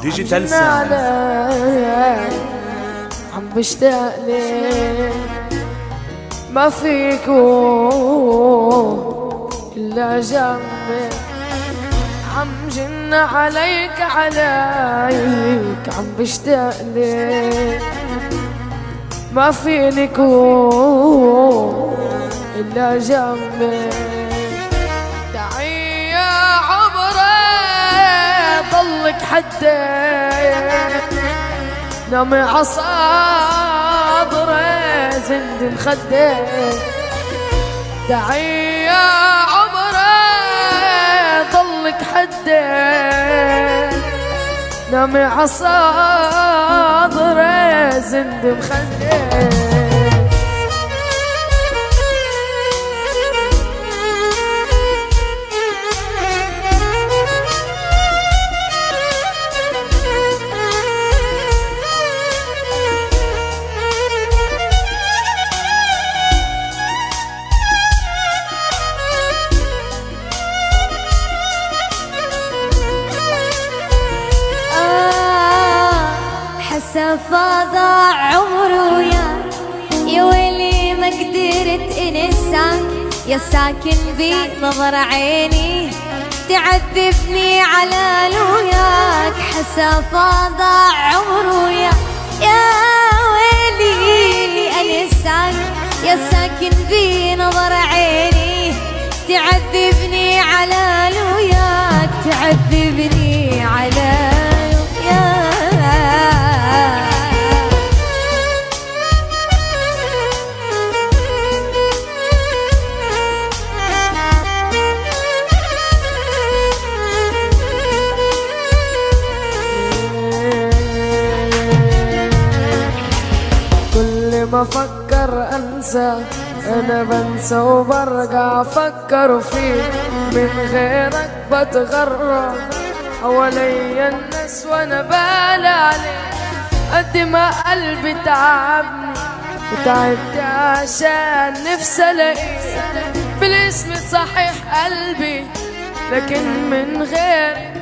ديجيتال ساوند. عم بشتاق لك ما فيكو إلا جنبك، عم جن عليك عليك، عم بشتاق لك ما فينكو إلا جنبك. تعي يا عمري ضلك حدك، نامي عصادري زند مخدك. تعي يا عمري ضلك حدك، نامي عصادري زند مخدك. ضاع عمره يا ويلي ما قدرت انساك، يا ساكن بنظر عيني تعذبني على لوياك. حسافة ضاع عمره يا ويلي انساك، يا ساكن بنظر عيني تعذبني على لوياك، تعذبني على لوياك. ما افكر انسى انا بنسى وبرجع افكر فيك، من غيرك بتغرب حواليا الناس وانا بالي عليك. قد ما قلبي تعبني وتعبت عشان نفسي الاقيك، بالاسم صحيح قلبي لكن من غيرك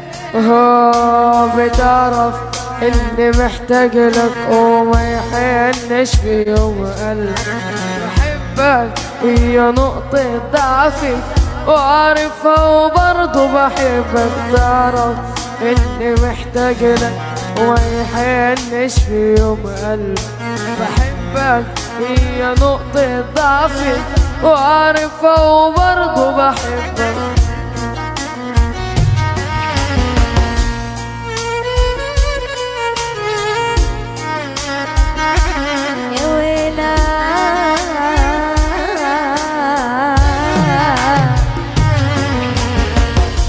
بتعرف اللي محتاج لك وما يحنش في يوم قلبي. بحبك هي نقطة ضعفي وعارفها وبرضه بحبك، تعرف اللي محتاج لك وما يحنش في يوم قلبي. بحبك هي نقطة ضعفي وعارفها وبرضه بحبك.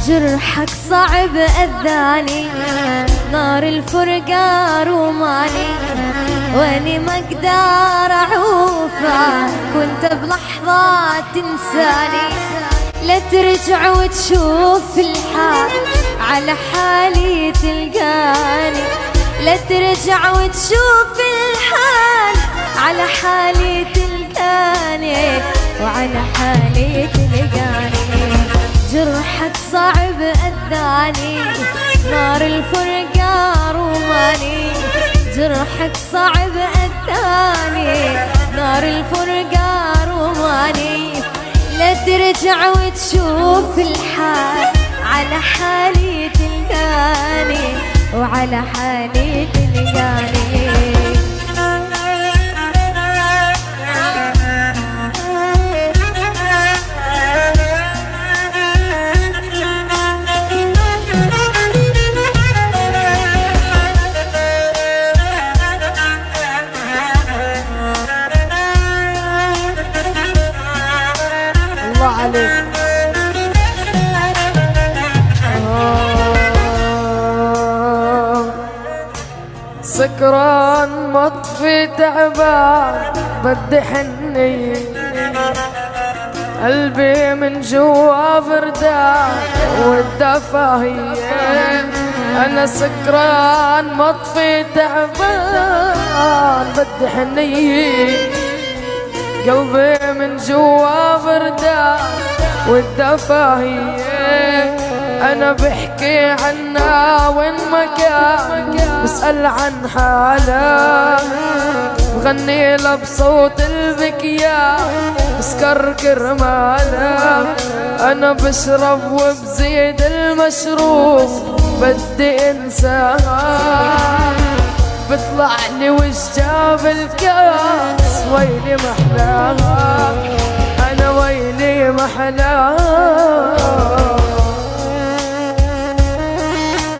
جرحك صعب أذاني، نار الفرقة روماني، واني ما اقدر اعوفك وانت بلحظة تنساني. لا ترجع وتشوف الحال على حالي تلقاني، لا ترجع وتشوف الحال على حالي تلقاني، وعلى حالي تلقاني. جرحك صعب أذاني، نار الفرقة روماني. جرحك صعب أذاني، نار الفرقة روماني. لا ترجع وتشوف الحال على حالي تلقاني، وعلى حالي تلقاني. سكران مطفي تعبان بدي حني، قلبي من جوا بردان والدفا هي. انا سكران مطفي تعبان بدي حني، قلبي من جوا بردان والدفا هي. انا بحكي عنها وين ما كان بسأل عن حالها بغني لها بصوت البكيا بسكر كرمالها انا بشرب وبزيد المشروب بدي انساها بطلع لي وش جاب الكاس ويلي محلاها انا ويلي محلاها